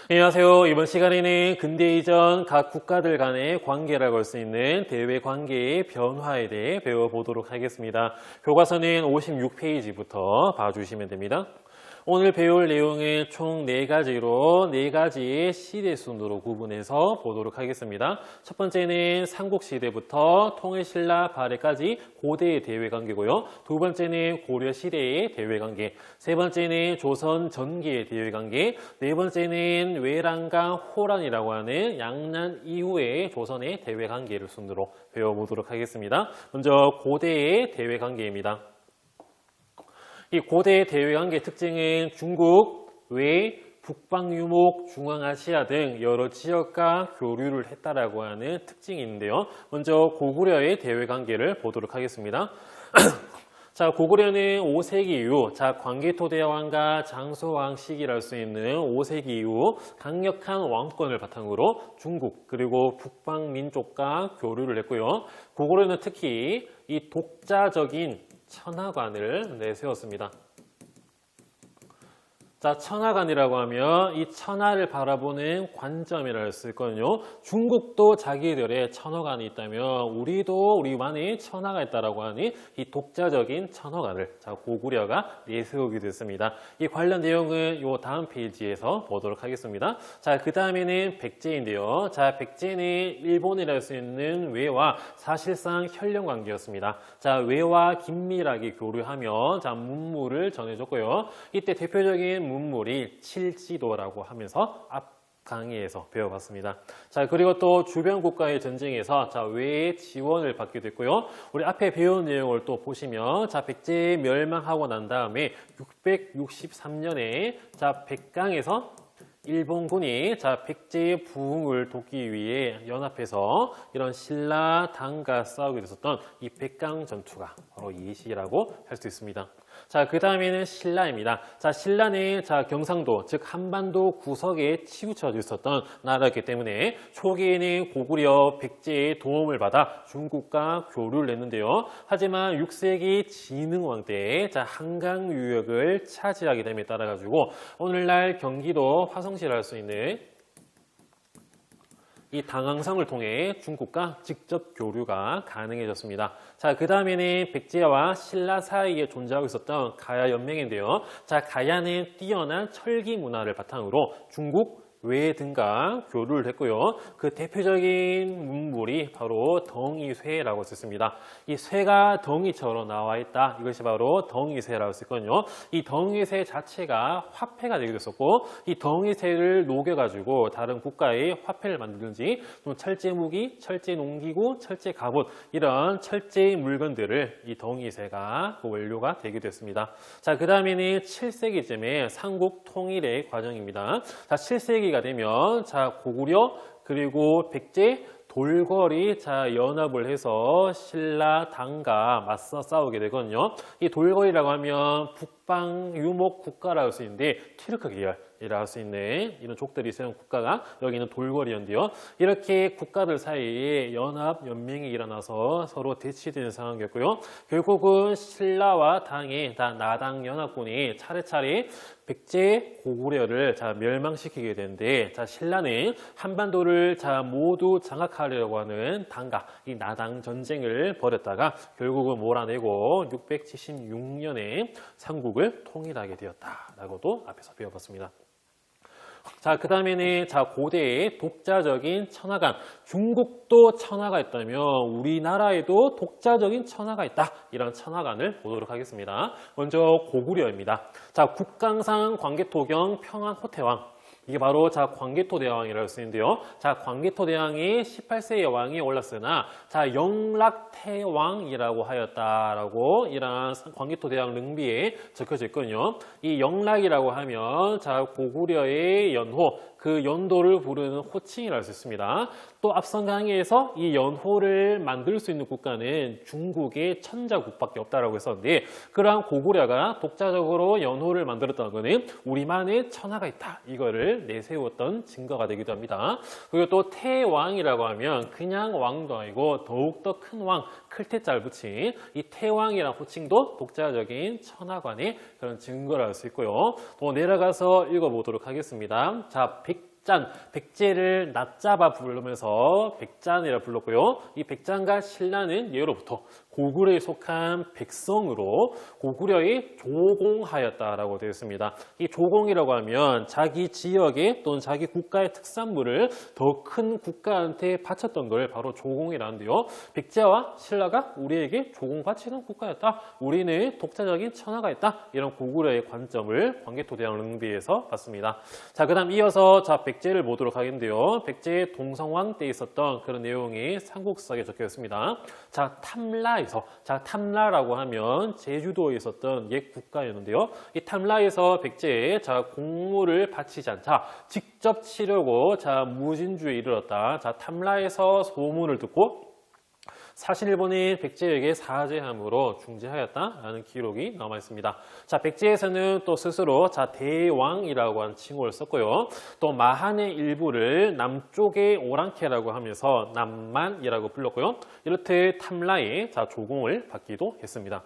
안녕하세요. 이번 시간에는 근대 이전 각 국가들 간의 관계라고 할 수 있는 대외 관계의 변화에 대해 배워보도록 하겠습니다. 교과서는 56페이지부터 봐주시면 됩니다. 오늘 배울 내용은 총 4가지로 4가지의 시대 순으로 구분해서 보도록 하겠습니다. 첫 번째는 삼국시대부터 통일신라 발해까지 고대의 대외관계고요. 두 번째는 고려시대의 대외관계, 세 번째는 조선 전기의 대외관계, 네 번째는 외란과 호란이라고 하는 양난 이후의 조선의 대외관계를 순으로 배워보도록 하겠습니다. 먼저 고대의 대외관계입니다. 이 고대 대외관계 특징은 중국, 외, 북방유목, 중앙아시아 등 여러 지역과 교류를 했다라고 하는 특징이 있는데요. 먼저 고구려의 대외관계를 보도록 하겠습니다. 자, 고구려는 5세기 이후, 광개토 대왕과 장소왕 시기를 할 수 있는 5세기 이후 강력한 왕권을 바탕으로 중국 그리고 북방 민족과 교류를 했고요. 고구려는 특히 이 독자적인 천하관을 내세웠습니다. 자, 천하관이라고 하면 이 천하를 바라보는 관점이라고 할 수 있거든요. 중국도 자기들의 천하관이 있다면 우리도 우리만의 천하가 있다라고 하니 이 독자적인 천하관을 고구려가 내세우게 됐습니다. 이 관련 내용은 이 다음 페이지에서 보도록 하겠습니다. 자, 그 다음에는 백제인데요. 자, 백제는 일본이라 할 수 있는 외와 사실상 혈연 관계였습니다. 자, 외와 긴밀하게 교류하며 문물을 전해줬고요. 이때 대표적인 문물이 칠지도라고 하면서 앞 강의에서 배워봤습니다. 자, 그리고 또 주변 국가의 전쟁에서 외의 지원을 받게 됐고요. 우리 앞에 배운 내용을 또 보시면 백제 멸망하고 난 다음에 663년에 백강에서 일본군이 백제의 부흥을 돕기 위해 연합해서 이런 신라 당과 싸우게 됐었던 이 백강 전투가 바로 이 시라고 할 수 있습니다. 자, 그 다음에는 신라입니다. 자, 신라는 경상도, 즉 한반도 구석에 치우쳐져 있었던 나라였기 때문에 초기에는 고구려, 백제의 도움을 받아 중국과 교류를 했는데요. 하지만 6세기 진흥왕 때 한강 유역을 차지하게 됨에 따라 가지고 오늘날 경기도 화성시를 할 수 있는 이 당항성을 통해 중국과 직접 교류가 가능해졌습니다. 자, 그 다음에는 백제와 신라 사이에 존재하고 있었던 가야 연맹인데요. 자, 가야는 뛰어난 철기 문화를 바탕으로 중국, 외 등과 교류를 했고요. 그 대표적인 문물이 바로 덩이쇠라고 썼습니다. 이 쇠가 덩이처럼 나와 있다. 이것이 바로 덩이쇠라고 썼거든요. 이 덩이쇠 자체가 화폐가 되게 됐었고, 이 덩이쇠를 녹여가지고 다른 국가의 화폐를 만들든지, 또 철제 무기, 철제 농기구, 철제 갑옷 이런 철제 물건들을 이 덩이쇠가 그 원료가 되게 됐습니다. 자, 그 다음에는 7세기쯤에 삼국 통일의 과정입니다. 자, 7세기가 되면 고구려 그리고 백제 돌궐이 연합을 해서 신라 당과 맞서 싸우게 되거든요. 이 돌궐이라고 하면 북방 유목 국가라고 할 수 있는데 튀르크 계열이라고 할 수 있는 이런 족들이 세운 국가가 여기는 돌궐이었는데요. 이렇게 국가들 사이에 연합 연맹이 일어나서 서로 대치되는 상황이었고요. 결국은 신라와 당의 나당 연합군이 차례차례 백제, 고구려를 멸망시키게 되는데 신라는 한반도를 모두 장악하려고 하는 당과 이 나당 전쟁을 벌였다가 결국은 몰아내고 676년에 삼국을 통일하게 되었다라고도 앞에서 배워봤습니다. 자, 그 다음에는 고대의 독자적인 천하관. 중국도 천하가 있다면 우리나라에도 독자적인 천하가 있다. 이런 천하관을 보도록 하겠습니다. 먼저 고구려입니다. 자, 국강상 광개토경 평안 호태왕. 이게 바로 광개토 대왕이라고 할 수 있는데요. 광개토 대왕이 18세 여왕이 올랐으나 영락태왕이라고 하였다라고 이러한 광개토 대왕 능비에 적혀져 있거든요. 이 영락이라고 하면 고구려의 연호, 그 연도를 부르는 호칭이라고 할 수 있습니다. 또 앞선 강의에서 이 연호를 만들 수 있는 국가는 중국의 천자국밖에 없다라고 했었는데 그러한 고구려가 독자적으로 연호를 만들었다는 것은 우리만의 천하가 있다. 이거를 내세웠던 증거가 되기도 합니다. 그리고 또 태왕이라고 하면 그냥 왕도 아니고 더욱더 큰 왕, 클태자를 붙인 이 태왕이라는 호칭도 독자적인 천하관의 그런 증거를 알 수 있고요. 또 내려가서 읽어보도록 하겠습니다. 백제를 낮잡아 부르면서 백잔이라 불렀고요. 이 백잔과 신라는 예로부터 고구려에 속한 백성으로 고구려의 조공하였다라고 되어 있습니다. 이 조공이라고 하면 자기 지역의 또는 자기 국가의 특산물을 더 큰 국가한테 바쳤던 걸 바로 조공이라는데요. 백제와 신라가 우리에게 조공바치는 국가였다. 우리는 독자적인 천하가 있다. 이런 고구려의 관점을 광개토대왕 릉비에서 봤습니다. 자, 그 다음 이어서 백제를 보도록 하겠는데요. 백제의 동성왕 때 있었던 그런 내용이 삼국사에 적혀 있습니다. 탐라라고 하면 제주도에 있었던 옛 국가였는데요. 이 탐라에서 백제에 공물을 바치지 않자 직접 치려고 무진주에 이르렀다. 탐라에서 소문을 듣고 사신일본이 백제에게 사죄함으로 중재하였다라는 기록이 남아 있습니다. 백제에서는 또 스스로 대왕이라고 하는 칭호를 썼고요. 또 마한의 일부를 남쪽의 오랑캐라고 하면서 남만이라고 불렀고요. 이렇듯 탐라에 조공을 받기도 했습니다.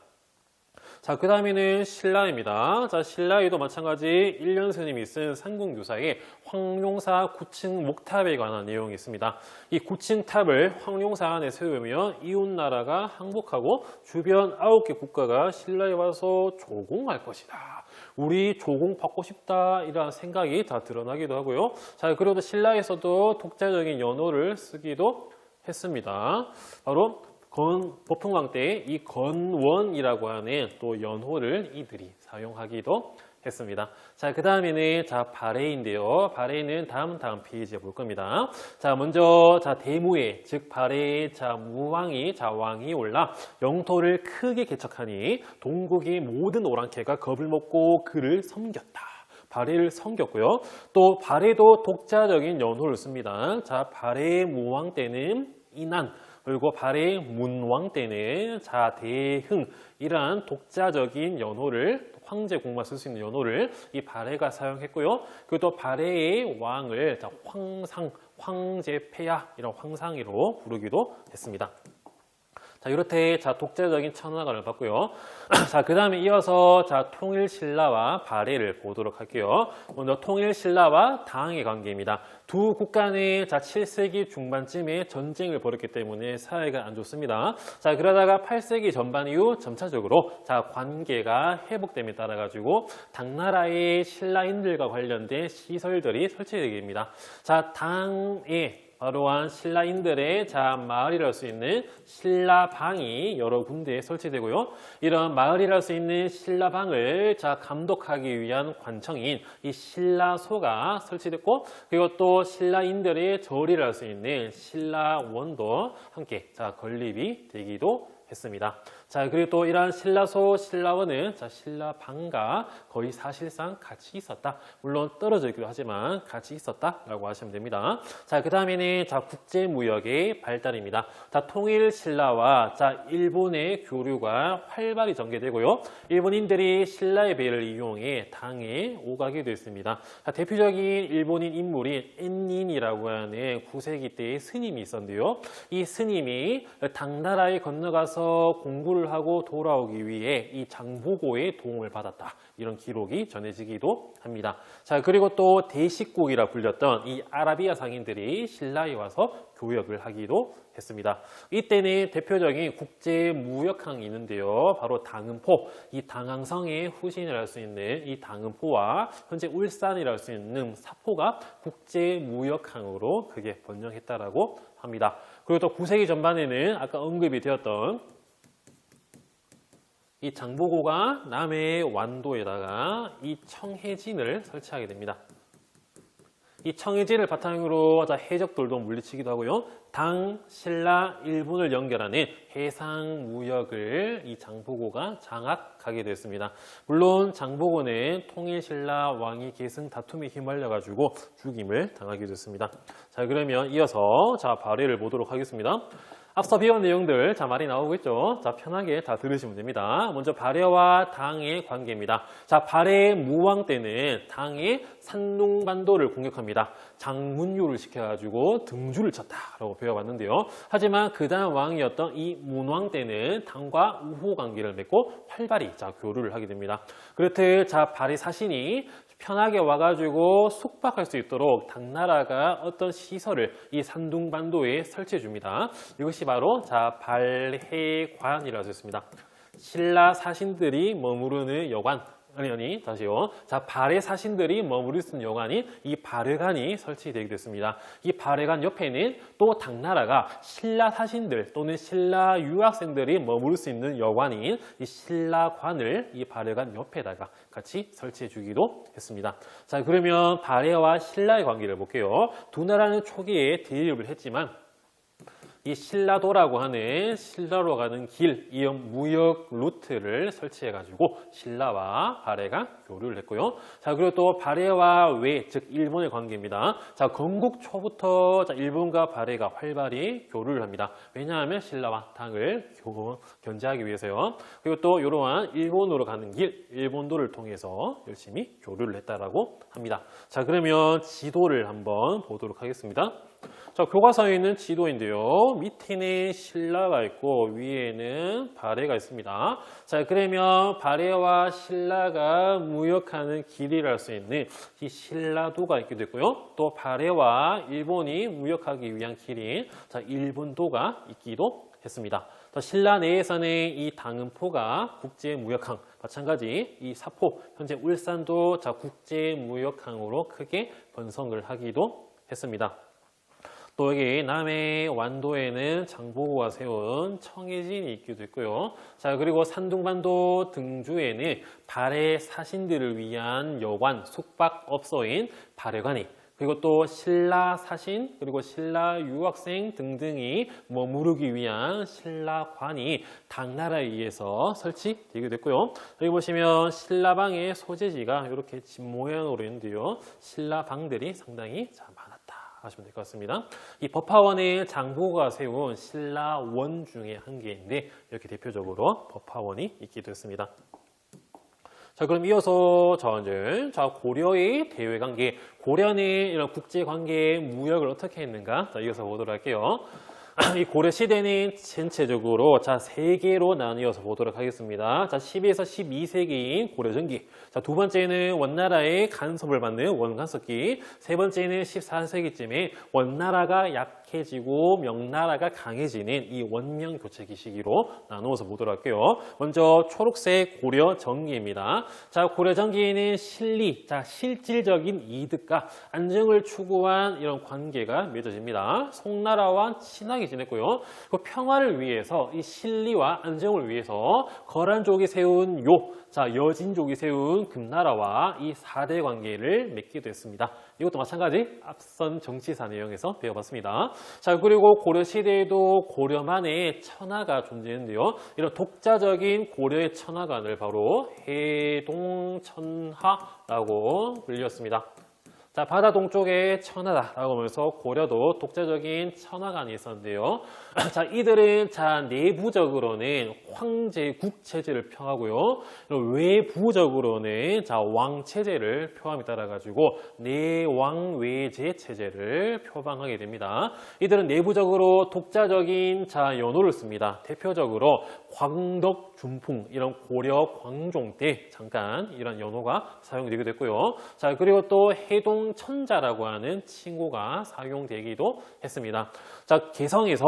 그 다음에는 신라입니다. 신라에도 마찬가지 1년 스님이 쓴 삼국유사에 황룡사 9층 목탑에 관한 내용이 있습니다. 이 9층 탑을 황룡사 안에 세우면 이웃나라가 항복하고 주변 9개 국가가 신라에 와서 조공할 것이다. 우리 조공받고 싶다 이런 생각이 다 드러나기도 하고요. 그리고 신라에서도 독자적인 연호를 쓰기도 했습니다. 바로 보풍왕 때 이 건원이라고 하는 또 연호를 이들이 사용하기도 했습니다. 그 다음에는 발해인데요. 발해는 다음 페이지에 볼 겁니다. 먼저 대무에 즉 발해의 무왕이 왕이 올라 영토를 크게 개척하니 동국의 모든 오랑캐가 겁을 먹고 그를 섬겼다. 발해를 섬겼고요. 또 발해도 독자적인 연호를 씁니다. 발해 무왕 때는 인안, 그리고 발해 문왕 때는 대흥 이러한 독자적인 연호를 황제 공만 쓸 수 있는 연호를 이 발해가 사용했고요. 그리고 또 발해의 왕을 황제폐야 이런 황상이로 부르기도 했습니다. 이렇게 독자적인 천하관을 봤고요. 그 다음에 이어서 통일신라와 발해를 보도록 할게요. 먼저 통일신라와 당의 관계입니다. 두 국가는 7세기 중반쯤에 전쟁을 벌였기 때문에 사이가 안 좋습니다. 그러다가 8세기 전반 이후 점차적으로 관계가 회복됨에 따라 가지고 당나라의 신라인들과 관련된 시설들이 설치되게 됩니다. 당의 바로한 신라인들의 마을이라 할 수 있는 신라방이 여러 군데에 설치되고요. 이런 마을이라 할 수 있는 신라방을 감독하기 위한 관청인 이 신라소가 설치됐고, 그리고 또 신라인들의 절이라 할 수 있는 신라원도 함께 건립이 되기도 했습니다. 그리고 또 이러한 신라소, 신라원은 신라방과 거의 사실상 같이 있었다. 물론 떨어져 있기도 하지만 같이 있었다라고 하시면 됩니다. 그 다음에는 국제무역의 발달입니다. 통일 신라와 일본의 교류가 활발히 전개되고요. 일본인들이 신라의 배를 이용해 당에 오가게 됐습니다. 대표적인 일본인 인물이 엔닌이라고 하는 9세기 때의 스님이 있었는데요. 이 스님이 당나라에 건너가서 공부를 하고 돌아오기 위해 이 장보고의 도움을 받았다. 이런 기록이 전해지기도 합니다. 그리고 또 대식국이라 불렸던 이 아라비아 상인들이 신라에 와서 교역을 하기도 했습니다. 이때는 대표적인 국제무역항이 있는데요. 바로 당은포, 이 당항성의 후신을 할 수 있는 이 당은포와 현재 울산이라 할 수 있는 사포가 국제무역항으로 크게 번영했다라고 합니다. 그리고 또 9세기 전반에는 아까 언급이 되었던 이 장보고가 남해의 완도에다가 이 청해진을 설치하게 됩니다. 이 청해진을 바탕으로 해적들도 물리치기도 하고요. 당, 신라, 일본을 연결하는 해상 무역을 이 장보고가 장악하게 됐습니다. 물론 장보고는 통일 신라 왕위 계승 다툼에 휘말려 가지고 죽임을 당하게 됐습니다. 그러면 이어서 발해를 보도록 하겠습니다. 앞서 배운 내용들 많이 나오고 있죠. 편하게 다 들으시면 됩니다. 먼저 발해와 당의 관계입니다. 발해 무왕 때는 당의 산둥반도를 공격합니다. 장문유를 시켜가지고 등주를 쳤다라고 배워봤는데요. 하지만 그 다음 왕이었던 이 문왕 때는 당과 우호 관계를 맺고 활발히 교류를 하게 됩니다. 그렇듯 발해 사신이 편하게 와가지고 숙박할 수 있도록 당나라가 어떤 시설을 이 산둥반도에 설치해 줍니다. 이것이 바로 자 발해관이라고 했습니다. 신라 사신들이 머무르는 여관, 다시요. 자, 발해 사신들이 머무를 수 있는 여관인 이 발해관이 설치되게 됐습니다. 이 발해관 옆에는 또 당나라가 신라 사신들 또는 신라 유학생들이 머무를 수 있는 여관인 이 신라관을 이 발해관 옆에다가 같이 설치해 주기도 했습니다. 자, 그러면 발해와 신라의 관계를 볼게요. 두 나라는 초기에 대립을 했지만 이 신라도라고 하는 신라로 가는 길, 이 무역 루트를 설치해가지고 신라와 발해가 교류를 했고요. 자, 그리고 또 발해와 외, 즉 일본의 관계입니다. 자, 건국 초부터 자, 일본과 발해가 활발히 교류를 합니다. 왜냐하면 신라와 당을 견제하기 위해서요. 그리고 또 이러한 일본으로 가는 길, 일본도를 통해서 열심히 교류를 했다라고 합니다. 자, 그러면 지도를 한번 보도록 하겠습니다. 자, 교과서에 있는 지도인데요. 밑에는 신라가 있고 위에는 발해가 있습니다. 자, 그러면 발해와 신라가 무역하는 길이라 할 수 있는 이 신라도가 있기도 있고요. 또 발해와 일본이 무역하기 위한 길인 자, 일본도가 있기도 했습니다. 또 신라 내에서는 이 당은포가 국제무역항, 마찬가지 이 사포, 현재 울산도 자, 국제무역항으로 크게 번성을 하기도 했습니다. 또 여기 남해 완도에는 장보고가 세운 청해진이 있기도 있고요. 자, 그리고 산둥반도 등주에는 발해 사신들을 위한 여관, 숙박업소인 발해관이, 그리고 또 신라 사신, 그리고 신라 유학생 등등이 머무르기 위한 신라관이 당나라에 의해서 설치되기도 했고요. 여기 보시면 신라방의 소재지가 이렇게 집 모양으로 있는데요. 신라방들이 상당히 많았다 하시면 될 것 같습니다. 이 법화원의 장보고가 세운 신라원 중에 한 개인데 이렇게 대표적으로 법화원이 있기도 했습니다. 자, 그럼 이어서 자, 고려의 대외관계, 고려는 이런 국제관계, 무역을 어떻게 했는가? 자, 이어서 보도록 할게요. 이 고려 시대는 전체적으로 자, 세 개로 나뉘어서 보도록 하겠습니다. 자, 12에서 12세기인 고려 전기. 자, 두 번째는 원나라의 간섭을 받는 원간섭기. 세 번째는 14세기쯤에 원나라가 약해지고 명나라가 강해지는 이 원명 교체기 시기로 나누어서 보도록 할게요. 먼저 초록색 고려 전기입니다. 자, 고려 전기에는 실리, 자, 실질적인 이득과 안정을 추구한 이런 관계가 맺어집니다. 송나라와 친하게 지냈고요. 그 평화를 위해서 이 실리와 안정을 위해서 거란족이 세운 자, 여진족이 세운 금나라와 이 4대 관계를 맺기도 했습니다. 이것도 마찬가지 앞선 정치사 내용에서 배워봤습니다. 자, 그리고 고려 시대에도 고려만의 천하가 존재했는데요. 이런 독자적인 고려의 천하관을 바로 해동천하라고 불렸습니다. 자, 바다 동쪽에 천하다라고 하면서 고려도 독자적인 천하관이 있었는데요. 자, 이들은 자, 내부적으로는 황제국 체제를 펴하고요. 외부적으로는 자, 왕 체제를 표함에 따라 가지고 내왕외제 체제를 표방하게 됩니다. 이들은 내부적으로 독자적인 자, 연호를 씁니다. 대표적으로 광덕 준풍, 이런 고려 광종 때 잠깐 이런 연호가 사용되기도 했고요. 자, 그리고 또 해동천자라고 하는 칭호가 사용되기도 했습니다. 자, 개성에서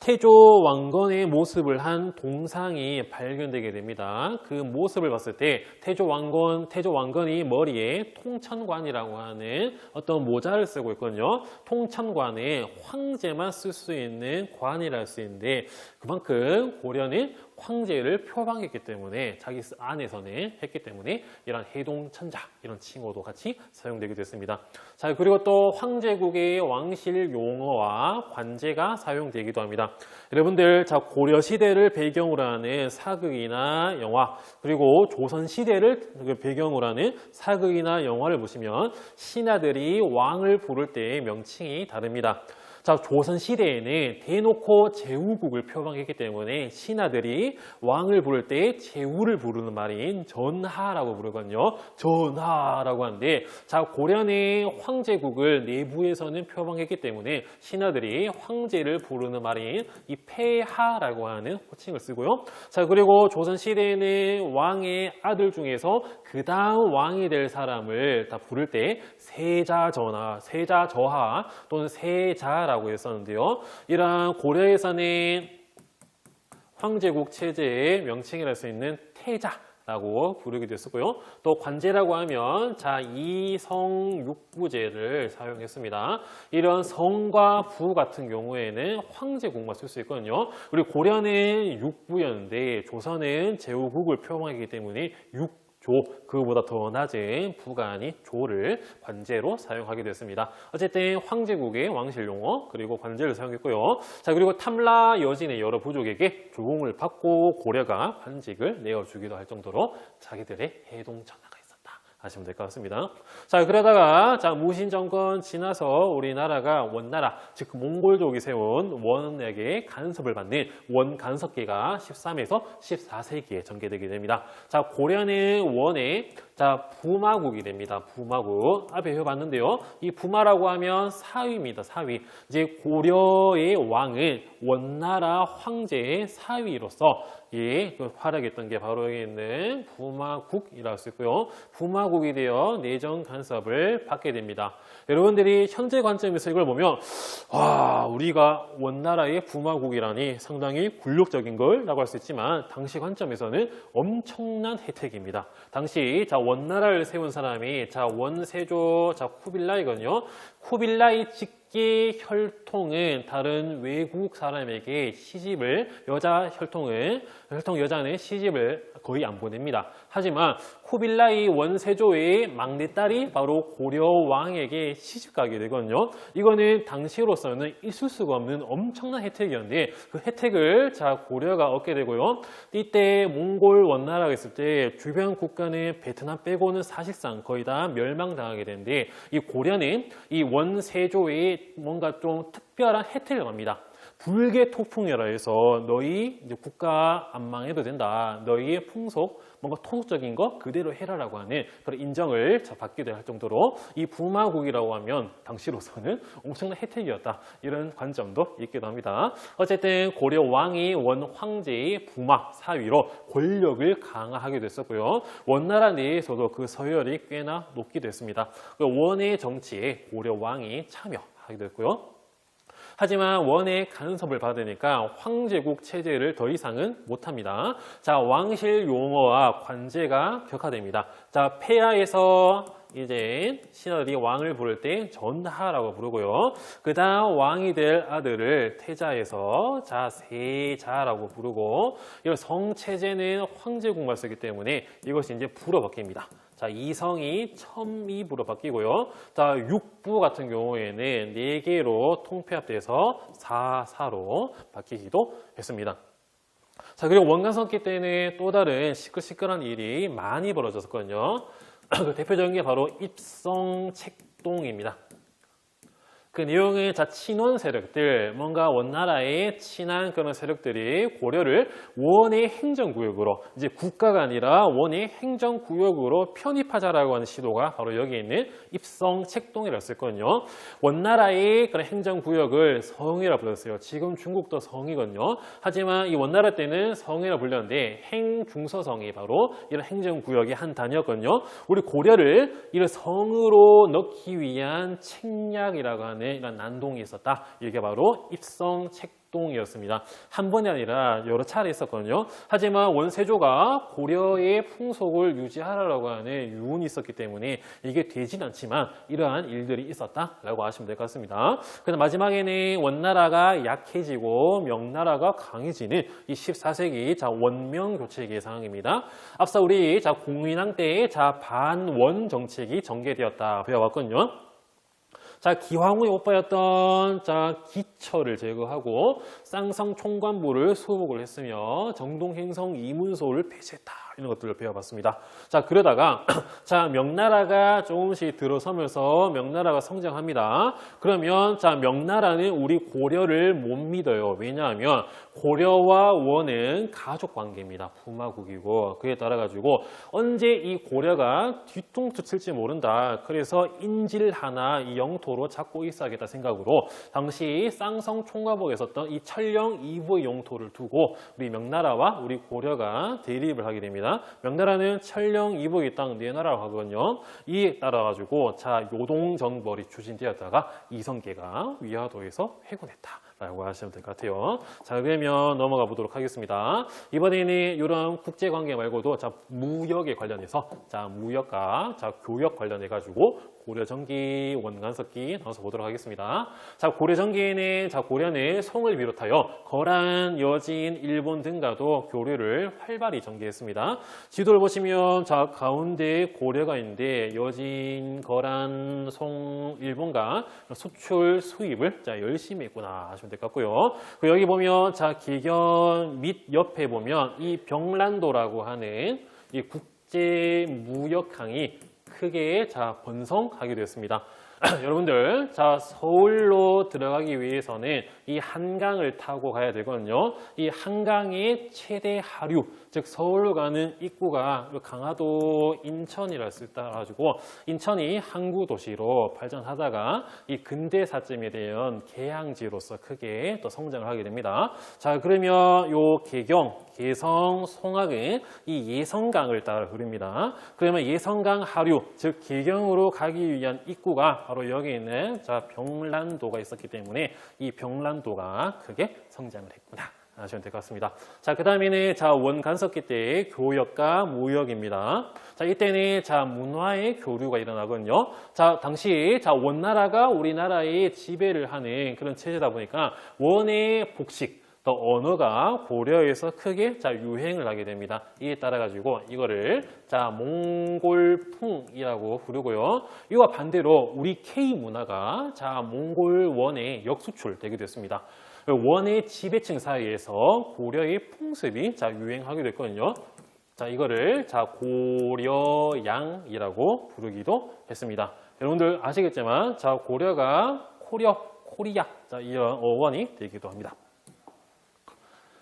태조 왕건의 모습을 한 동상이 발견되게 됩니다. 그 모습을 봤을 때 태조 왕건이 머리에 통천관이라고 하는 어떤 모자를 쓰고 있거든요. 통천관에 황제만 쓸 수 있는 관이라 할 수 있는데 그만큼 고려는 황제를 표방했기 때문에 자기 안에서는 했기 때문에 이런 해동천자 이런 칭호도 같이 사용되기도 했습니다. 자, 그리고 또 황제국의 왕실 용어와 관제가 사용되기도 합니다. 여러분들 자, 고려 시대를 배경으로 하는 사극이나 영화, 그리고 조선 시대를 배경으로 하는 사극이나 영화를 보시면 신하들이 왕을 부를 때의 명칭이 다릅니다. 자, 조선 시대에는 대놓고 제후국을 표방했기 때문에 신하들이 왕을 부를 때 제후를 부르는 말인 전하라고 부르거든요. 전하라고 하는데, 자, 고려는 황제국을 내부에서는 표방했기 때문에 신하들이 황제를 부르는 말인 이 폐하라고 하는 호칭을 쓰고요. 자, 그리고 조선 시대에는 왕의 아들 중에서 그 다음 왕이 될 사람을 다 부를 때 세자전하, 세자저하 또는 세자라고 했었는데요. 이러한 고려에서는 황제국 체제의 명칭이라 할 수 있는 태자라고 부르기도 했었고요. 또 관제라고 하면 자, 이성육부제를 사용했습니다. 이런 성과 부 같은 경우에는 황제국만 쓸 수 있거든요. 그리고 고려는 육부였는데 조선은 제후국을 표방하기 때문에 조, 그보다 더 낮은 부가 아닌 조를 관제로 사용하게 됐습니다. 어쨌든 황제국의 왕실 용어 그리고 관제를 사용했고요. 자, 그리고 탐라 여진의 여러 부족에게 조공을 받고 고려가 관직을 내어주기도 할 정도로 자기들의 해동 전화가 있었다 하시면 될 것 같습니다. 자, 그러다가 자, 무신 정권 지나서 우리나라가 원나라, 즉 몽골족이 세운 원에게 간섭을 받는 원간섭기가 13에서 14세기에 전개되게 됩니다. 자, 고려는 원의 자, 부마국이 됩니다. 부마국. 앞에 해봤는데요. 이 부마라고 하면 사위입니다. 사위. 이제 고려의 왕은 원나라 황제의 사위로서 활약했던 게 바로 여기 있는 부마국이라고 할 수 있고요. 부마국이 되어 내정 간섭을 받게 됩니다. 여러분들이 현재 관점에서 이걸 보면 와, 우리가 원나라의 부마국이라니 상당히 굴욕적인 걸라고 할 수 있지만 당시 관점에서는 엄청난 혜택입니다. 당시 자, 원나라를 세운 사람이 자, 원세조 자, 쿠빌라이거든요. 쿠빌라이 직계 혈통은 다른 외국 사람에게 시집을 혈통 여자는 시집을 거의 안 보냅니다. 하지만 쿠빌라이 원세조의 막내딸이 바로 고려 왕에게 시집가게 되거든요. 이거는 당시로서는 있을 수가 없는 엄청난 혜택이었는데 그 혜택을 자, 고려가 얻게 되고요. 이때 몽골 원나라가 있을 때 주변 국가는 베트남 빼고는 사실상 거의 다 멸망당하게 되는데 이 고려는 이 원세조의 뭔가 좀 특별한 혜택을 갑니다. 불개 토풍이라 해서 너희 이제 국가 안 망해도 된다. 너희의 풍속, 뭔가 토속적인 거 그대로 해라라고 하는 그런 인정을 받기도 할 정도로 이 부마국이라고 하면 당시로서는 엄청난 혜택이었다. 이런 관점도 있기도 합니다. 어쨌든 고려 왕이 원 황제의 부마 사위로 권력을 강화하게 됐었고요. 원나라 내에서도 그 서열이 꽤나 높기도 했습니다. 원의 정치에 고려 왕이 참여하게 됐고요. 하지만 원의 간섭을 받으니까 황제국 체제를 더 이상은 못합니다. 자, 왕실 용어와 관제가 격화됩니다. 자, 폐하에서 이제 신하들이 왕을 부를 때 전하라고 부르고요. 그 다음 왕이 될 아들을 태자에서 자, 세자라고 부르고 이런 성체제는 황제국만 쓰기 때문에 이것이 이제 부로 바뀝니다. 자, 이성이 첨입으로 바뀌고요. 자, 육부 같은 경우에는 4개로 통폐합돼서 사사로 바뀌기도 했습니다. 자, 그리고 원간섭기 때는 또 다른 시끌시끌한 일이 많이 벌어졌었거든요. 그 대표적인 게 바로 입성책동입니다. 그 내용은 자, 친원 세력들, 뭔가 원나라의 친한 그런 세력들이 고려를 원의 행정구역으로, 이제 국가가 아니라 원의 행정구역으로 편입하자라고 하는 시도가 바로 여기 있는 입성책동이라고 했거든요. 원나라의 그런 행정구역을 성이라 불렀어요. 지금 중국도 성이거든요. 하지만 이 원나라 때는 성이라 불렸는데 행중서성이 바로 이런 행정구역의 한 단위였거든요. 우리 고려를 이런 성으로 넣기 위한 책략이라고 하는 이런 난동이 있었다. 이게 바로 입성책동이었습니다. 한 번이 아니라 여러 차례 있었거든요. 하지만 원세조가 고려의 풍속을 유지하라고 하는 유언이 있었기 때문에 이게 되진 않지만 이러한 일들이 있었다라고 하시면 될 것 같습니다. 그래서 마지막에는 원나라가 약해지고 명나라가 강해지는 이 14세기 자, 원명교체기의 상황입니다. 앞서 우리 자, 공인왕 때의 자, 반원 정책이 전개되었다 배워봤거든요. 자, 기황후의 오빠였던 자, 기철을 제거하고 쌍성 총관부를 수복을 했으며 정동행성 이문소를 폐지했다. 이런 것들을 배워봤습니다. 자, 그러다가 자, 명나라가 조금씩 들어서면서 명나라가 성장합니다. 그러면 자, 명나라는 우리 고려를 못 믿어요. 왜냐하면 고려와 원은 가족 관계입니다. 부마국이고 그에 따라 가지고 언제 이 고려가 뒤통수 칠지 모른다. 그래서 인질 하나 이 영토로 잡고 있어야겠다 생각으로 당시 쌍성 총과복에 있었던 이 철령 이부의 영토를 두고 우리 명나라와 우리 고려가 대립을 하게 됩니다. 명나라는 철령 이부의 땅 내놔라고 하거든요. 이에 따라 가지고 자, 요동정벌이 추진되었다가 이성계가 위화도에서 회군했다. 라고 하시면 될 것 같아요. 자, 그러면 넘어가 보도록 하겠습니다. 이번에는 이런 국제관계 말고도 자, 무역에 관련해서 자, 무역과 자, 교역 관련해 가지고 고려전기, 원간석기 나눠서 보도록 하겠습니다. 자, 고려전기에는 자, 고려는 송을 비롯하여 거란, 여진, 일본 등과도 교류를 활발히 전개했습니다. 지도를 보시면 자, 가운데 고려가 있는데 여진, 거란, 송, 일본과 수출, 수입을 자, 열심히 했구나 하시면 될 것 같고요. 그리고 여기 보면 자, 기견 밑 옆에 보면 이 병란도라고 하는 이 국제 무역항이 크게 자, 번성하게 되었습니다. 여러분들, 자, 서울로 들어가기 위해서는 이 한강을 타고 가야 되거든요. 이 한강의 최대 하류, 즉 서울로 가는 입구가 강화도 인천이라 따라가지고 인천이 항구 도시로 발전하다가 이 근대사쯤에 대한 개항지로서 크게 또 성장을 하게 됩니다. 자, 그러면 요 개경, 개성, 송악은 이 예성강을 따라 흐릅니다. 그러면 예성강 하류, 즉 개경으로 가기 위한 입구가 바로 여기 있는 자, 병란도가 있었기 때문에 이 병란도가 크게 성장을 했구나 하시면 될 것 같습니다. 자, 그 다음에는 자, 원간석기 때의 교역과 무역입니다. 자, 이때는 자, 문화의 교류가 일어나거든요. 자, 당시 자, 원나라가 우리나라에 지배를 하는 그런 체제다 보니까 원의 복식 또 언어가 고려에서 크게 자, 유행을 하게 됩니다. 이에 따라 가지고 이거를 자, 몽골풍이라고 부르고요. 이와 반대로 우리 K 문화가 자, 몽골 원에 역수출되게 됐습니다. 원의 지배층 사이에서 고려의 풍습이 자, 유행하게 됐거든요. 자, 이거를 자, 고려양이라고 부르기도 했습니다. 여러분들 아시겠지만 자, 고려가 코리아 자, 이런 어원이 되기도 합니다.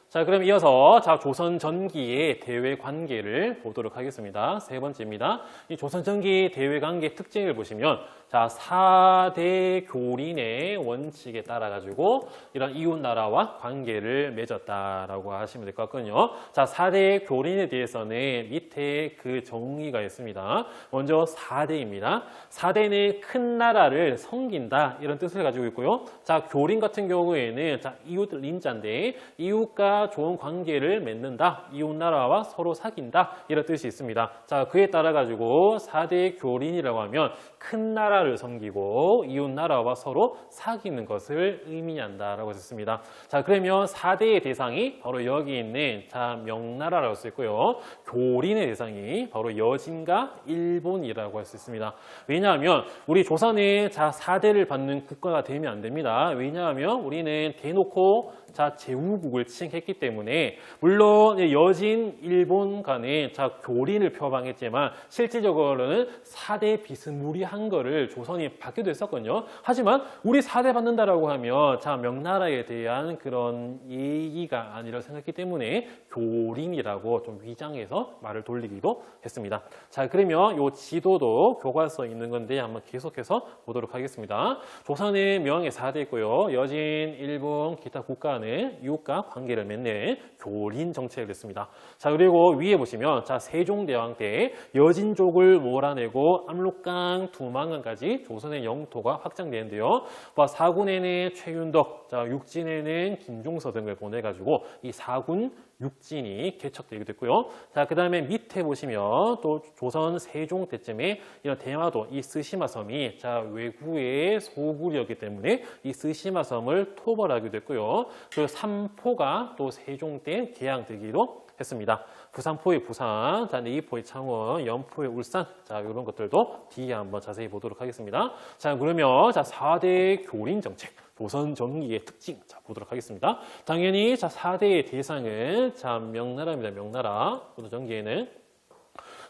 자, 그럼 이어서 자, 조선 전기의 대외 관계를 보도록 하겠습니다. 세 번째입니다. 이 조선 전기 대외 관계 특징을 보시면 자, 4대 교린의 원칙에 따라 가지고 이런 이웃 나라와 관계를 맺었다라고 하시면 될 것 같거든요. 자, 4대 교린에 대해서는 밑에 그 정의가 있습니다. 먼저 4대입니다. 4대는 큰 나라를 섬긴다 이런 뜻을 가지고 있고요. 자, 교린 같은 경우에는 자, 이웃 린자인데 이웃과 좋은 관계를 맺는다. 이웃 나라와 서로 사귄다. 이런 뜻이 있습니다. 자, 그에 따라 가지고 4대 교린이라고 하면 큰 나라를 섬기고 이웃 나라와 서로 사귀는 것을 의미한다라고 했습니다. 자, 그러면 4대의 대상이 바로 여기 있는 자, 명나라라고 할 수 있고요. 교린의 대상이 바로 여진과 일본이라고 할 수 있습니다. 왜냐하면 우리 조선은 자, 4대를 받는 국가가 되면 안 됩니다. 왜냐하면 우리는 대놓고 자, 제후국을 칭했기 때문에 물론 여진, 일본 간에 자, 교린을 표방했지만 실질적으로는 4대 비스무리한 거를 조선이 받기도 했었거든요. 하지만 우리 4대 받는다라고 하면 자, 명나라에 대한 그런 예의가 아니라 생각했기 때문에 교린이라고 좀 위장해서 말을 돌리기도 했습니다. 자, 그러면 이 지도도 교과서에 있는 건데 한번 계속해서 보도록 하겠습니다. 조선은 명의 4대 있고요. 여진, 일본, 기타 국가는 이웃과 관계를 맺는 교린 정책을 했습니다. 자, 그리고 위에 보시면 자, 세종대왕 때 여진족을 몰아내고 압록강, 두만강까지 조선의 영토가 확장되는데요. 사군에는 최윤덕, 자, 육진에는 김종서 등을 보내가지고 이 사군 육진이 개척되게 됐고요. 자, 그 다음에 밑에 보시면 또 조선 세종 때쯤에 이런 대마도 이 스시마 섬이 자, 외구의 소굴이었기 때문에 이 스시마 섬을 토벌하게 됐고요. 그 삼포가 또 세종 때 개항되기도 했습니다. 부산포의 부산, 자, 내이포의 창원, 연포의 울산, 자, 이런 것들도 뒤에 한번 자세히 보도록 하겠습니다. 자, 그러면 자, 4대 교린 정책, 조선 전기의 특징, 자, 보도록 하겠습니다. 당연히 자, 4대의 대상은 자, 명나라입니다. 명나라. 조선 전기에는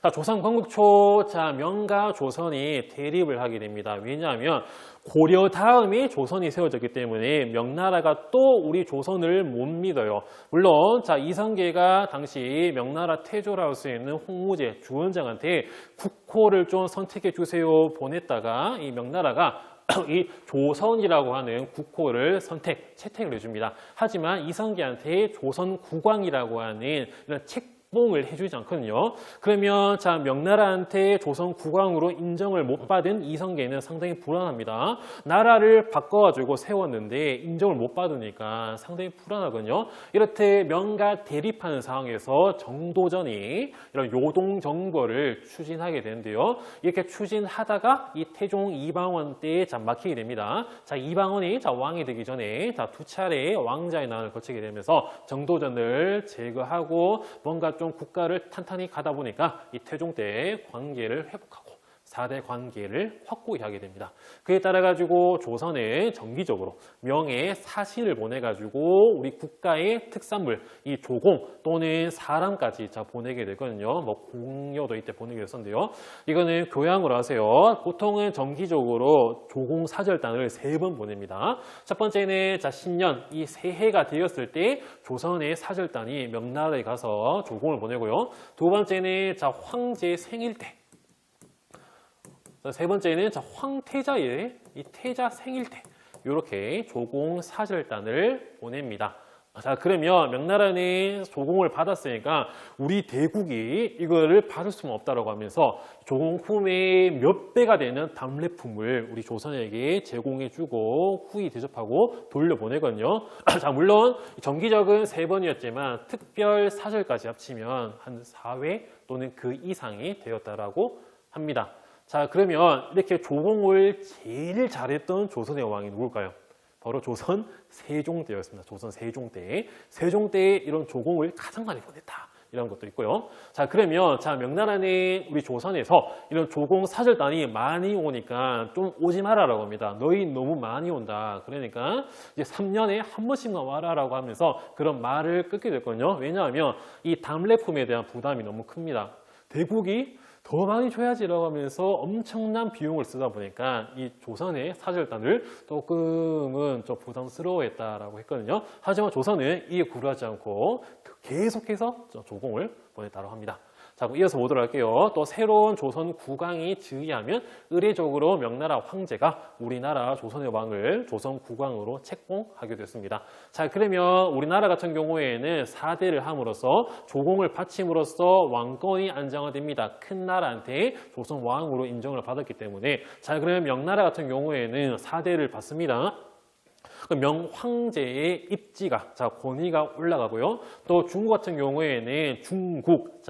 자, 조선 건국 초, 자, 명과 조선이 대립을 하게 됩니다. 왜냐하면 고려 다음에 조선이 세워졌기 때문에 명나라가 또 우리 조선을 못 믿어요. 물론 자, 이성계가 당시 명나라 태조라 할 수 있는 홍무제 주원장한테 국호를 좀 선택해 주세요 보냈다가 이 명나라가 이 조선이라고 하는 국호를 채택을 해줍니다. 하지만 이성계한테 조선 국왕이라고 하는 이런 책봉을 해주지 않거든요. 그러면 자, 명나라한테 조선 국왕으로 인정을 못 받은 이성계는 상당히 불안합니다. 나라를 바꿔가지고 세웠는데 인정을 못 받으니까 상당히 불안하거든요. 이렇게 명과 대립하는 상황에서 정도전이 이런 요동정벌을 추진하게 되는데요. 이렇게 추진하다가 이 태종 이방원 때에 막히게 됩니다. 자, 이방원이 왕이 되기 전에 두 차례 왕자의 난을 거치게 되면서 정도전을 제거하고 뭔가 좀 국가를 탄탄히 가다 보니까 이 태종 때 관계를 회복하고 4대 관계를 확고히 하게 됩니다. 그에 따라 가지고 조선은 정기적으로 명의 사신을 보내 가지고 우리 국가의 특산물 이 조공 또는 사람까지 보내게 되거든요. 뭐 공여도 이때 보내게 됐었는데요. 이거는 교양으로 하세요. 보통은 정기적으로 조공 사절단을 3번 보냅니다. 첫 번째는 신년 이 새해가 되었을 때 조선의 사절단이 명나라에 가서 조공을 보내고요. 두 번째는 황제 생일 때. 세 번째는 황태자의 이 태자 생일 때 이렇게 조공 사절단을 보냅니다. 자, 그러면 명나라는 조공을 받았으니까 우리 대국이 이거를 받을 수는 없다라고 하면서 조공품의 몇 배가 되는 답례품을 우리 조선에게 제공해주고 후히 대접하고 돌려보내거든요. 자, 물론 정기적은 3번이었지만 특별 사절까지 합치면 한 4회 또는 그 이상이 되었다라고 합니다. 자, 그러면 이렇게 조공을 제일 잘했던 조선의 왕이 누굴까요? 바로 조선 세종대였습니다. 조선 세종대. 세종대에 이런 조공을 가장 많이 보냈다. 이런 것도 있고요. 자, 그러면 명나라는 우리 조선에서 이런 조공 사절단이 많이 오니까 좀 오지 마라라고 합니다. 너희 너무 많이 온다. 그러니까 이제 3년에 한 번씩만 와라라고 하면서 그런 말을 끊게 됐거든요. 왜냐하면 이 답례품에 대한 부담이 너무 큽니다. 대국이 더 많이 줘야지라고 하면서 엄청난 비용을 쓰다 보니까 이 조선의 사절단을 조금은 좀 부담스러워했다라고 했거든요. 하지만 조선은 이에 굴하지 않고 계속해서 조공을 보냈다고 합니다. 자, 이어서 보도록 할게요. 또 새로운 조선 국왕이 즉위하면 의례적으로 명나라 황제가 우리나라 조선의 왕을 조선 국왕으로 책봉하게 됐습니다. 자, 그러면 우리나라 같은 경우에는 4대를 함으로써 조공을 바침으로써 왕권이 안정화됩니다. 큰 나라한테 조선 왕으로 인정을 받았기 때문에 자, 그러면 명나라 같은 경우에는 4대를 받습니다. 명황제의 입지가 권위가 올라가고요. 또 중국 같은 경우에는 중국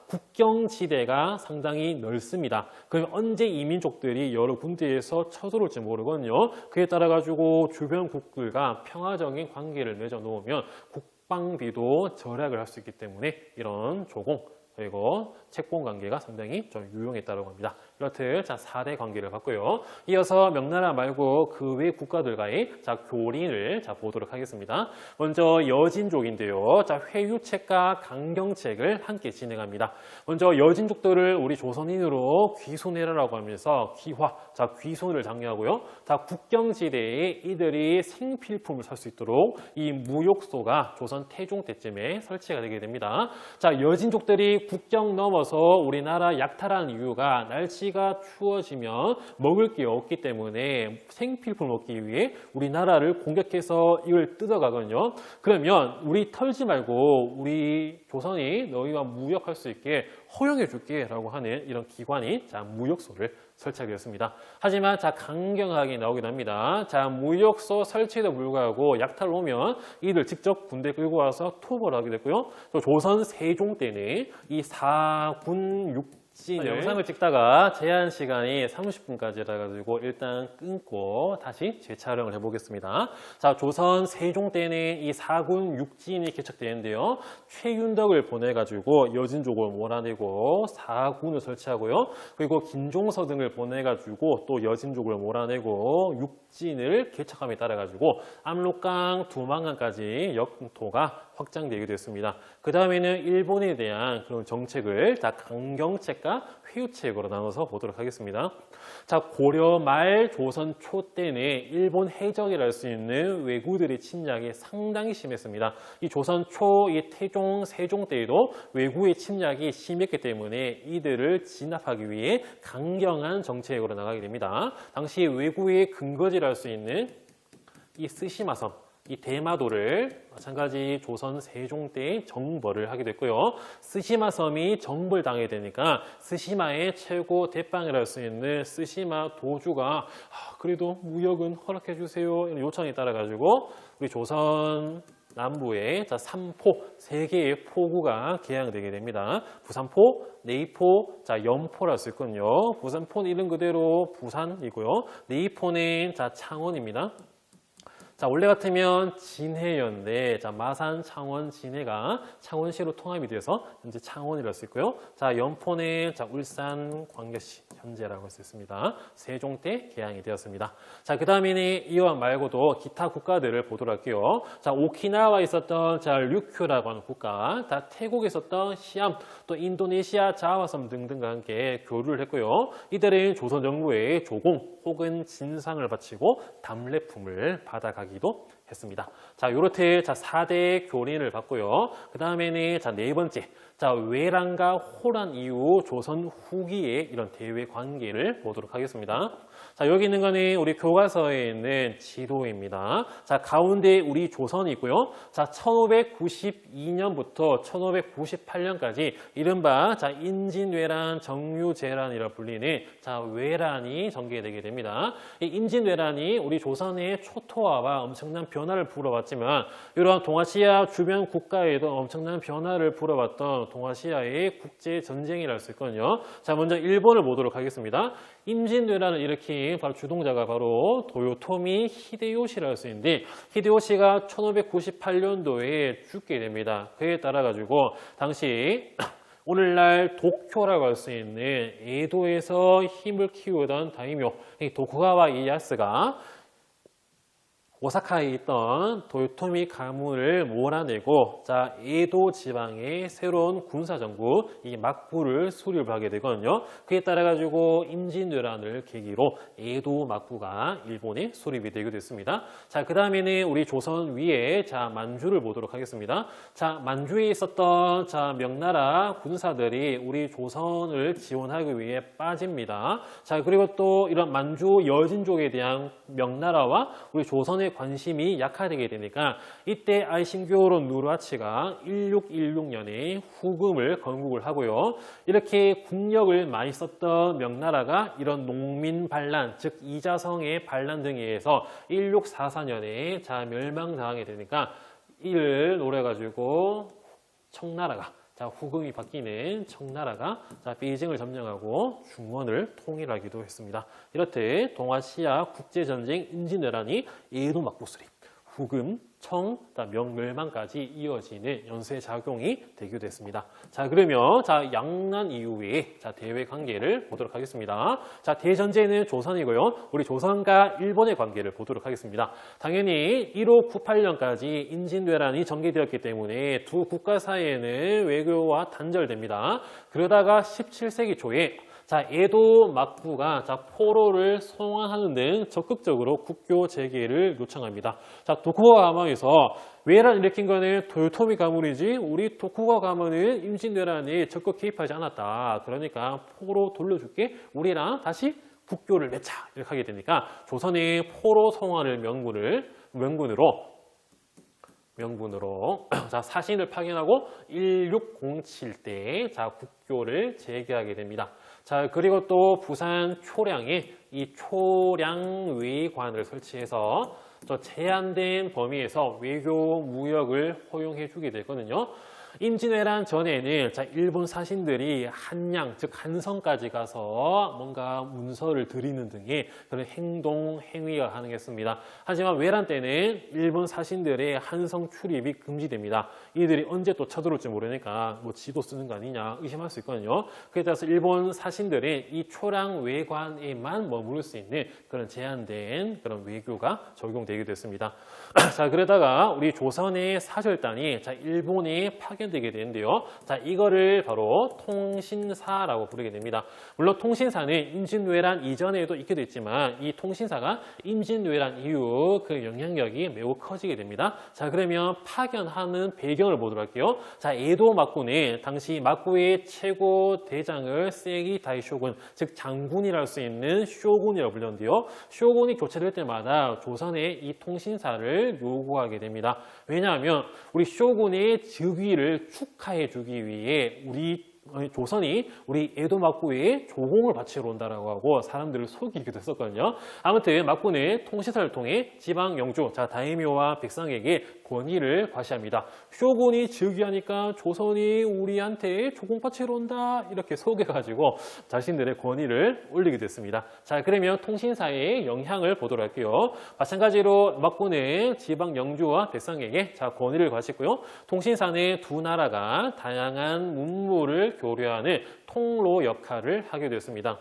국경지대가 상당히 넓습니다. 그럼 언제 이민족들이 여러 군데에서 쳐들어올지 모르거든요. 그에 따라 가지고 주변국들과 평화적인 관계를 맺어놓으면 국방비도 절약을 할 수 있기 때문에 이런 조공 그리고 책봉 관계가 상당히 좀 유용했다고 합니다. 이렇듯 4대 관계를 봤고요. 이어서 명나라 말고 그 외 국가들과의 교린을 보도록 하겠습니다. 먼저 여진족인데요. 회유책과 강경책을 함께 진행합니다. 먼저 여진족들을 우리 조선인으로 귀순해라라고 하면서 귀화, 귀순을 장려하고요. 국경지대에 이들이 생필품을 살 수 있도록 이 무역소가 조선 태종 때쯤에 설치가 되게 됩니다. 여진족들이 국경 넘어서 우리나라 약탈한 이유가 날씨가 추워지면 먹을 게 없기 때문에 생필품을 얻기 위해 우리나라를 공격해서 이걸 뜯어가거든요. 그러면 우리 털지 말고 우리 조선이 너희와 무역할 수 있게 허용해 줄게 라고 하는 이런 기관이 무역소를 설치하게 되었습니다. 하지만 강경하게 나오긴 합니다. 무역소 설치에도 불구하고 약탈 오면 이들 직접 군대 끌고 와서 투벌을 하게 됐고요. 또 조선 세종 때는 이 4군 6진을 영상을 찍다가 제한 시간이 30분까지라 가지고 일단 끊고 다시 재촬영을 해보겠습니다. 조선 세종 때는 이 4군 6진이 개척되는데요. 최윤덕을 보내가지고 여진족을 몰아내고 4군을 설치하고요. 그리고 김종서 등을 보내가지고 또 여진족을 몰아내고 6진을 개척함에 따라 가지고 압록강, 두만강까지 영토가 확장되게 되었습니다. 그 다음에는 일본에 대한 그런 정책을 자, 강경책과 회유책으로 나눠서 보도록 하겠습니다. 자, 고려 말 조선 초 때는 일본 해적이라 할 수 있는 왜구들의 침략이 상당히 심했습니다. 이 조선 초, 이 태종, 세종 때에도 왜구의 침략이 심했기 때문에 이들을 진압하기 위해 강경한 정책으로 나가게 됩니다. 당시 왜구의 근거지라 할 수 있는 이 스시마섬, 이 대마도를 마찬가지 조선 세종 때 정벌을 하게 됐고요. 스시마 섬이 정벌당하게 되니까 스시마의 최고 대빵이라 할 수 있는 스시마 도주가 그래도 무역은 허락해 주세요 이런 요청에 따라 가지고 우리 조선 남부에 삼포 세 개의 포구가 개항되게 됩니다. 부산포, 내이포, 연포라 쓸 건요. 부산포는 이름 그대로 부산이고요. 내이포는 창원입니다. 자, 원래 같으면 진해였는데, 마산, 창원, 진해가 창원시로 통합이 되어서 현재 창원이라고 할 수 있고요. 자, 연포는 울산, 광교시 현재라고 할 수 있습니다. 세종 때 개항이 되었습니다. 자, 그 다음에는 이와 말고도 기타 국가들을 보도록 할게요. 자, 오키나와에 있었던 류큐라고 하는 국가, 태국에 있었던 시암, 또 인도네시아 자와섬 등등과 함께 교류를 했고요. 이들은 조선 정부의 조공 혹은 진상을 바치고 답례품을 받아가기도 했습니다. 자, 요렇게 4대 교린을 받고요. 그 다음에는 네 번째, 외란과 호란 이후 조선 후기의 이런 대외 관계를 보도록 하겠습니다. 자, 여기 있는 거는 우리 교과서에 있는 지도입니다. 자, 가운데 우리 조선이 있고요. 자, 1592년부터 1598년까지 이른바 인진왜란, 정유재란이라 불리는 외란이 전개되게 됩니다. 이 인진왜란이 우리 조선의 초토화와 엄청난 변화를 불어왔지만 이러한 동아시아 주변 국가에도 엄청난 변화를 불어왔던 동아시아의 국제 전쟁이라 할 수 있거든요. 자, 먼저 일본을 보도록 하겠습니다. 임진왜란을 일으킨 바로 주동자가 바로 도요토미 히데요시라 할 수 있는데 히데요시가 1598년도에 죽게 됩니다. 그에 따라 가지고 당시 오늘날 도쿄라고 할 수 있는 에도에서 힘을 키우던 다이묘 도쿠가와 이에야스가 오사카에 있던 도요토미 가문을 몰아내고 에도 지방의 새로운 군사정부 이 막부를 수립하게 되거든요. 그에 따라 가지고 임진왜란을 계기로 에도 막부가 일본에 수립이 되게 됐습니다. 자, 그 다음에는 우리 조선 위에 만주를 보도록 하겠습니다. 자, 만주에 있었던 명나라 군사들이 우리 조선을 지원하기 위해 빠집니다. 자, 그리고 또 이런 만주 여진족에 대한 명나라와 우리 조선의 관심이 약화되게 되니까 이때 아이신교로 누르하치가 1616년에 후금을 건국을 하고요. 이렇게 국력을 많이 썼던 명나라가 이런 농민 반란, 즉 이자성의 반란 등에 의해서 1644년에 멸망당하게 되니까 이를 노려가지고 청나라가 후금이 바뀌는 청나라가 베이징을 점령하고 중원을 통일하기도 했습니다. 이렇듯 동아시아 국제전쟁 임진왜란이 에도 막부 수립, 후금, 청, 명멸망까지 이어지는 연쇄작용이 되기도 했습니다. 자, 그러면 양난 이후의 대외 관계를 보도록 하겠습니다. 자, 대전제는 조선이고요. 우리 조선과 일본의 관계를 보도록 하겠습니다. 당연히 1598년까지 임진왜란이 전개되었기 때문에 두 국가 사이에는 외교와 단절됩니다. 그러다가 17세기 초에 에도 막부가 포로를 송환하는 등 적극적으로 국교 재개를 요청합니다. 도쿠가와 가문에서 왜란 일으킨 거는 도요토미 가문이지 우리 도쿠가와 가문은 임진왜란에 적극 개입하지 않았다. 그러니까 포로 돌려줄게. 우리랑 다시 국교를 맺자. 이렇게 하게 되니까 조선의 포로 송환을 명분으로 사신을 파견하고 1607때 국교를 재개하게 됩니다. 자, 그리고 또 부산 초량에 이 초량외관을 설치해서 제한된 범위에서 외교 무역을 허용해 주게 되거든요. 임진왜란 전에는 자, 일본 사신들이 한양, 즉 한성까지 가서 뭔가 문서를 드리는 등의 그런 행동, 행위가 가능했습니다. 하지만 외란 때는 일본 사신들의 한성 출입이 금지됩니다. 이들이 언제 또 쳐들어올지 모르니까 뭐 지도 쓰는 거 아니냐 의심할 수 있거든요. 그에 따라서 일본 사신들이 이 초랑 외관에만 머무를 수 있는 그런 제한된 그런 외교가 적용되기도 했습니다. 자, 그러다가 우리 조선의 사절단이 자, 일본에 파견되게 되는데요. 자, 이거를 바로 통신사라고 부르게 됩니다. 물론 통신사는 임진왜란 이전에도 있기도 했지만 이 통신사가 임진왜란 이후 그 영향력이 매우 커지게 됩니다. 자, 그러면 파견하는 배경을 보도록 할게요. 자, 에도 막부는 당시 막부의 최고 대장을 세기 다이쇼군, 즉 장군이라 할 수 있는 쇼군이라고 불렸는데요. 쇼군이 교체될 때마다 조선의 이 통신사를 요구하게 됩니다. 왜냐하면 우리 쇼군의 즉위를 축하해주기 위해 조선이 우리 에도 막부에 조공을 바치러 온다라고 하고 사람들을 속이기도 했었거든요. 아무튼 막부는 통신사를 통해 지방 영주, 자, 다이묘와 백성에게 권위를 과시합니다. 쇼군이 즉위하니까 조선이 우리한테 조공 바치러 온다 이렇게 속여가지고 자신들의 권위를 올리게 됐습니다. 자, 그러면 통신사의 영향을 보도록 할게요. 마찬가지로 막부는 지방 영주와 백성에게 자, 권위를 과시했고요. 통신사는 두 나라가 다양한 문물을 교류하는 통로 역할을 하게 되었습니다.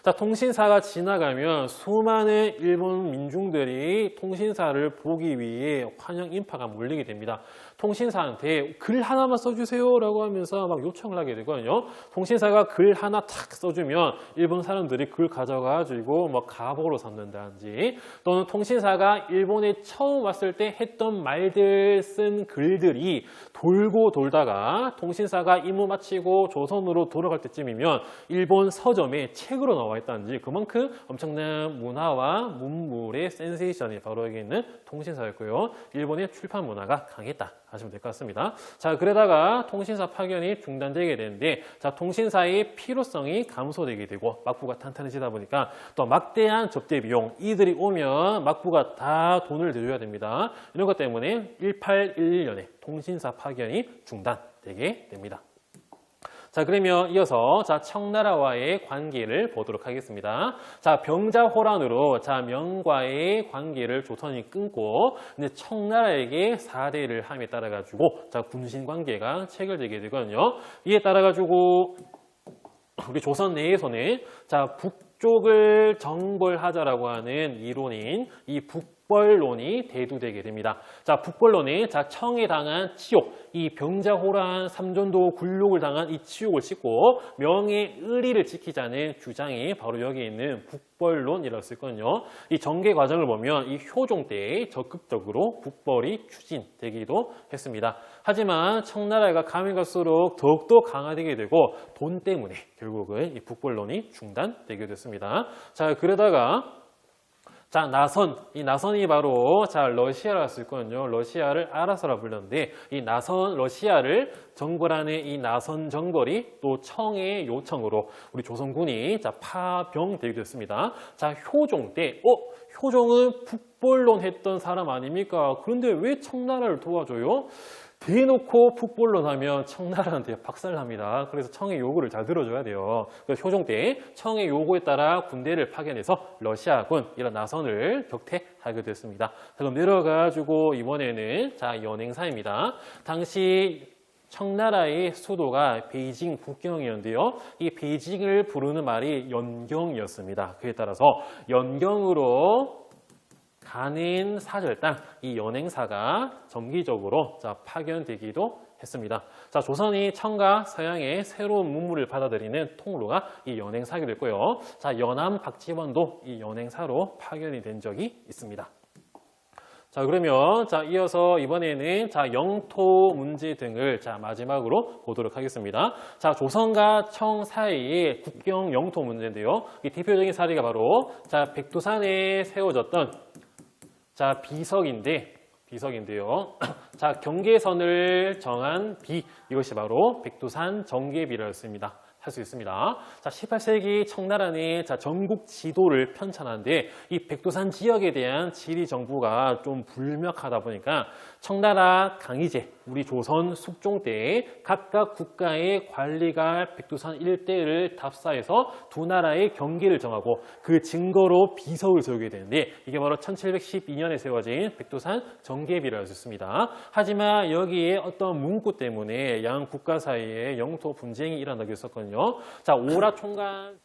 자, 통신사가 지나가면 수많은 일본 민중들이 통신사를 보기 위해 환영 인파가 몰리게 됩니다. 통신사한테 글 하나만 써주세요 라고 하면서 막 요청을 하게 되거든요. 통신사가 글 하나 탁 써주면 일본 사람들이 글 가져가지고 뭐 가보로 삼는다든지, 또는 통신사가 일본에 처음 왔을 때 했던 말들 쓴 글들이 돌고 돌다가 통신사가 임무 마치고 조선으로 돌아갈 때쯤이면 일본 서점에 책으로 나와 있다든지, 그만큼 엄청난 문화와 문물의 센세이션이 바로 여기 있는 통신사였고요. 일본의 출판 문화가 강했다 하시면 될 것 같습니다. 자, 그러다가 통신사 파견이 중단되게 되는데, 자, 통신사의 필요성이 감소되게 되고 막부가 탄탄해지다 보니까 또 막대한 접대 비용, 이들이 오면 막부가 다 돈을 내줘야 됩니다. 이런 것 때문에 1811년에 통신사 파견이 중단되게 됩니다. 자, 그러면 이어서 자, 청나라와의 관계를 보도록 하겠습니다. 자, 병자호란으로 자, 명과의 관계를 조선이 끊고 이제 청나라에게 사대를 함에 따라 가지고 자, 군신 관계가 체결되게 되거든요. 이에 따라 가지고 우리 조선 내에서는 자, 북쪽을 정벌하자라고 하는 이론인 이 북벌론이 대두되게 됩니다. 자, 북벌론은 자, 청에 당한 치욕, 이 병자호란 삼전도 굴욕을 당한 이 치욕을 씻고 명의 의리를 지키자는 주장이 바로 여기 있는 북벌론이라고 쓸거든요. 이 전개 과정을 보면 이 효종 때 적극적으로 북벌이 추진되기도 했습니다. 하지만 청나라가 가면 갈수록 더욱더 강화되게 되고 돈 때문에 결국은 이 북벌론이 중단되게 됐습니다. 자, 그러다가 자, 이 나선이 바로 자, 러시아라 쓸 거거든요. 러시아를 알아서라 불렀는데 이 나선 러시아를 정벌하는 이 나선 정벌이 또 청의 요청으로 우리 조선군이 자, 파병되게 됐습니다. 자, 효종 때 효종은 북벌론 했던 사람 아닙니까? 그런데 왜 청나라를 도와줘요? 대놓고 북벌론 하면 청나라한테 박살납니다. 그래서 청의 요구를 잘 들어줘야 돼요. 그래서 효종 때 청의 요구에 따라 군대를 파견해서 러시아군 이런 나선을 격퇴하게 됐습니다. 그럼 내려가지고 이번에는 자, 연행사입니다. 당시 청나라의 수도가 베이징 북경이었는데요. 이 베이징을 부르는 말이 연경이었습니다. 그에 따라서 연경으로 가는 사절단, 이 연행사가 정기적으로 자, 파견되기도 했습니다. 자, 조선이 청과 서양의 새로운 문물을 받아들이는 통로가 이 연행사가 됐고요. 자, 연암 박지원도 이 연행사로 파견이 된 적이 있습니다. 자, 그러면 자, 이어서 이번에는 자, 영토 문제 등을 자, 마지막으로 보도록 하겠습니다. 자, 조선과 청 사이의 국경 영토 문제인데요. 이 대표적인 사례가 바로 자, 백두산에 세워졌던 자, 비석인데요. 자, 경계선을 정한 비, 이것이 바로 백두산 정계비라고 할 수 있습니다. 자, 18세기 청나라는 자, 전국 지도를 편찬하는데 이 백두산 지역에 대한 지리 정보가 좀 불명하다 보니까 청나라 강희제, 우리 조선 숙종 때 각각 국가의 관리가 백두산 일대를 답사해서 두 나라의 경계를 정하고 그 증거로 비석을 세우게 되는데 이게 바로 1712년에 세워진 백두산 정계비라고 했습니다. 하지만 여기에 어떤 문구 때문에 양 국가 사이에 영토 분쟁이 일어나게 했었거든요. 자, 오라 총관.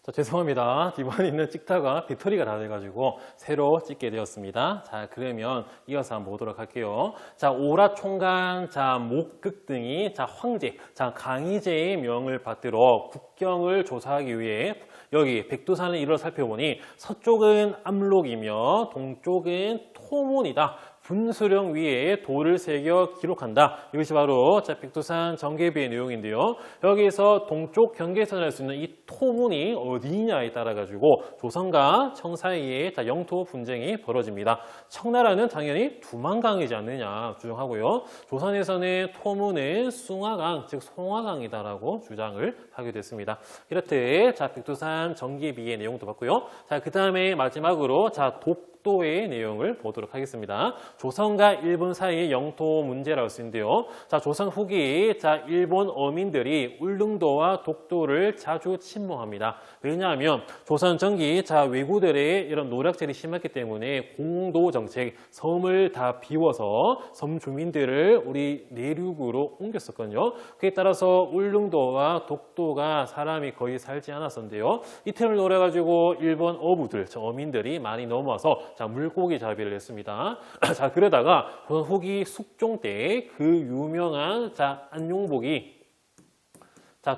자, 죄송합니다. 이번에 있는 찍다가 배터리가 다 돼가지고 새로 찍게 되었습니다. 자, 그러면 이어서 한번 보도록 할게요. 자, 오라 총관, 자, 목극 등이, 자, 황제, 자, 강희제의 명을 받들어 국경을 조사하기 위해 여기 백두산을 이루어 살펴보니 서쪽은 압록이며 동쪽은 토문이다. 분수령 위에 돌을 새겨 기록한다. 이것이 바로 백두산 정계비의 내용인데요. 여기에서 동쪽 경계선을 할 수 있는 이 토문이 어디냐에 따라 가지고 조선과 청 사이에 영토 분쟁이 벌어집니다. 청나라는 당연히 두만강이지 않느냐 주장하고요. 조선에서는 토문은 숭화강, 즉 송화강이다라고 주장을 하게 됐습니다. 이렇듯 백두산 정계비의 내용도 봤고요. 자, 그 다음에 마지막으로 독도의 내용을 보도록 하겠습니다. 조선과 일본 사이의 영토 문제라고 쓰는데요. 자, 조선 후기, 일본 어민들이 울릉도와 독도를 자주 침범합니다. 왜냐하면 조선 전기, 왜구들의 이런 노략질이 심했기 때문에 공도 정책, 섬을 다 비워서 섬 주민들을 우리 내륙으로 옮겼었거든요. 그에 따라서 울릉도와 독도가 사람이 거의 살지 않았었는데요. 이 틈을 노려가지고 일본 어부들, 어민들이 많이 넘어와서 물고기 잡이를 했습니다. 자, 그러다가 조선 후기 숙종 때 그 유명한 안용복이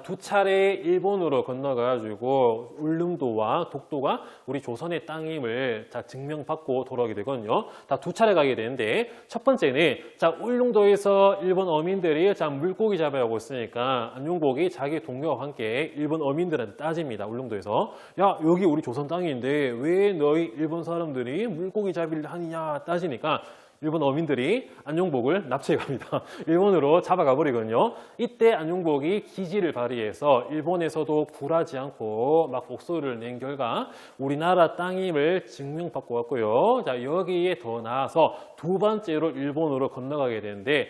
두 차례 일본으로 건너가지고 울릉도와 독도가 우리 조선의 땅임을 증명받고 돌아오게 되거든요. 두 차례 가게 되는데 첫 번째는 울릉도에서 일본 어민들이 물고기 잡아오고 있으니까 안용복이 자기 동료와 함께 일본 어민들한테 따집니다. 울릉도에서 야, 여기 우리 조선 땅인데 왜 너희 일본 사람들이 물고기 잡이를 하느냐 따지니까 일본 어민들이 안용복을 납치해 갑니다. 일본으로 잡아가 버리거든요. 이때 안용복이 기지를 발휘해서 일본에서도 굴하지 않고 막 목소리를 낸 결과 우리나라 땅임을 증명받고 왔고요. 자, 여기에 더 나아서 두 번째로 일본으로 건너가게 되는데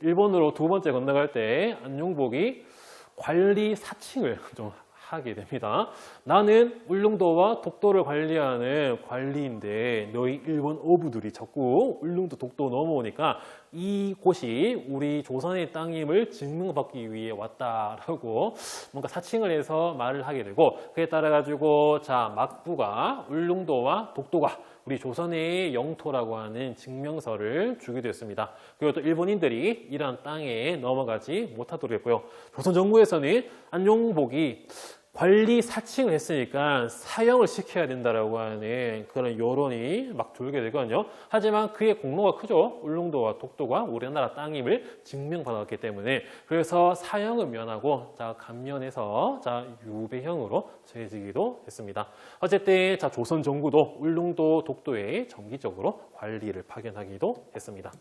일본으로 두 번째 건너갈 때 안용복이 관리 사칭을 좀 하게 됩니다. 나는 울릉도와 독도를 관리하는 관리인데 너희 일본 어부들이 자꾸 울릉도 독도 넘어오니까 이곳이 우리 조선의 땅임을 증명받기 위해 왔다라고 뭔가 사칭을 해서 말을 하게 되고 그에 따라 가지고 막부가 울릉도와 독도가 우리 조선의 영토라고 하는 증명서를 주게 되었습니다. 그리고 또 일본인들이 이러한 땅에 넘어가지 못하도록 했고요. 조선 정부에서는 안용복이 관리 사칭을 했으니까 사형을 시켜야 된다라고 하는 그런 여론이 막 돌게 되거든요. 하지만 그의 공로가 크죠. 울릉도와 독도가 우리나라 땅임을 증명받았기 때문에 그래서 사형은 면하고 감면해서 유배형으로 처해지기도 했습니다. 어쨌든 조선 정부도 울릉도 독도에 정기적으로 관리를 파견하기도 했습니다.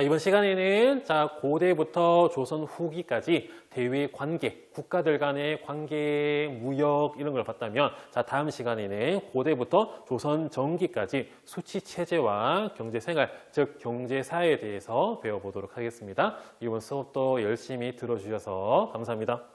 이번 시간에는 고대부터 조선 후기까지 대외 관계, 국가들 간의 관계, 무역 이런 걸 봤다면 다음 시간에는 고대부터 조선 전기까지 수치 체제와 경제 생활, 즉 경제사에 대해서 배워보도록 하겠습니다. 이번 수업도 열심히 들어주셔서 감사합니다.